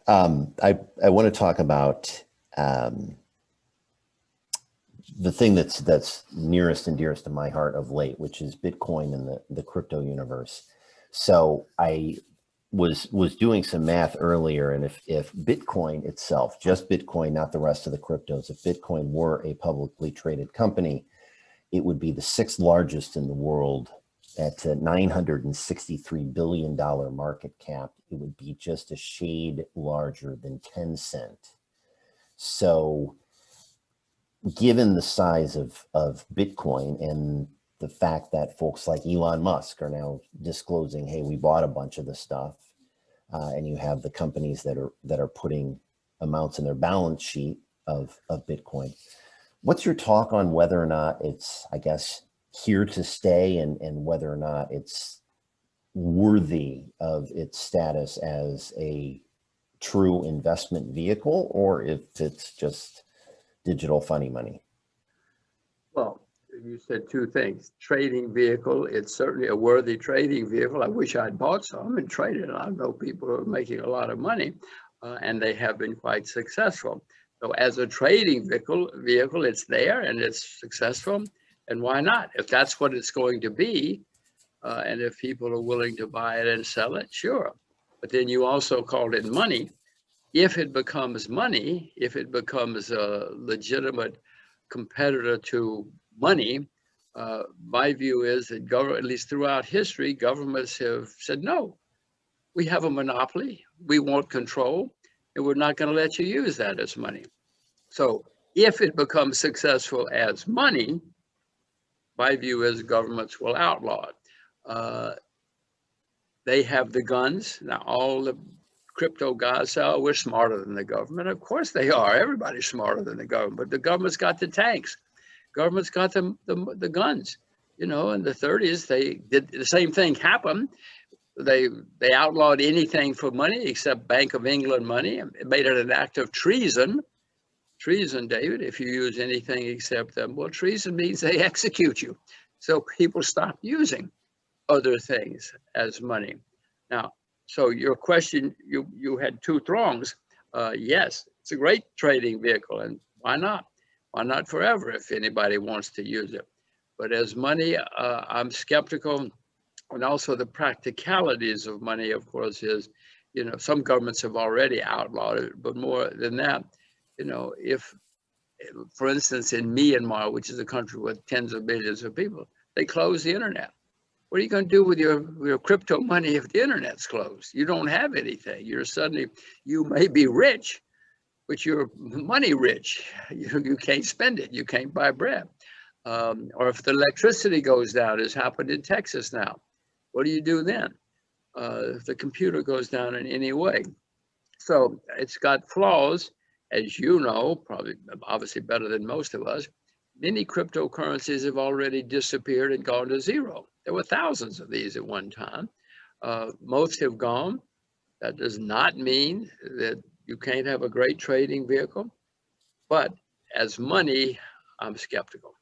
I want to talk about the thing that's nearest and dearest to my heart of late, which is Bitcoin and the crypto universe. So I was doing some math earlier, and if Bitcoin itself, just Bitcoin, not the rest of the cryptos, if Bitcoin were a publicly traded company, it would be the sixth largest in the world at a $963 billion market cap. It would be just a shade larger than Tencent. So given the size of Bitcoin and the fact that folks like Elon Musk are now disclosing, hey, we bought a bunch of the stuff, and you have the companies that are putting amounts in their balance sheet of Bitcoin. What's your talk on whether or not it's, I guess, here to stay, and whether or not it's worthy of its status as a true investment vehicle, or if it's just digital funny money? Well, you said two things. Trading vehicle, it's certainly a worthy trading vehicle. I wish I'd bought some and traded. I know people who are making a lot of money, and they have been quite successful. So as a trading vehicle, it's there and it's successful. And why not? If that's what it's going to be, and if people are willing to buy it and sell it, sure. But then you also called it money. If it becomes money, if it becomes a legitimate competitor to money, my view is that at least throughout history, governments have said, no, we have a monopoly, we want control, and we're not going to let you use that as money. So if it becomes successful as money, my view is governments will outlaw it. They have the guns. Now, all the crypto guys say, oh, we're smarter than the government. Of course they are. Everybody's smarter than the government. But the government's got the tanks. Government's got the guns. You know, in the 30s, they did the same thing happen. They outlawed anything for money except Bank of England money. It made it an act of treason. Treason, David, if you use anything except them. Well, treason means they execute you. So people stopped using other things as money. Now, so your question, you had two throngs. Yes, it's a great trading vehicle, and why not? Why not forever if anybody wants to use it? But as money, I'm skeptical. And also the practicalities of money, of course, is, you know, some governments have already outlawed it, but more than that, you know, if, for instance, in Myanmar, which is a country with tens of millions of people, they close the internet. What are you going to do with your crypto money if the internet's closed? You don't have anything. You may be rich, but you're money rich. You can't spend it. You can't buy bread. Or if the electricity goes down, as happened in Texas now, what do you do then? If the computer goes down in any way. So it's got flaws, as you know, probably obviously better than most of us. Many cryptocurrencies have already disappeared and gone to zero. There were thousands of these at one time. Most have gone. That does not mean that you can't have a great trading vehicle, but as money, I'm skeptical.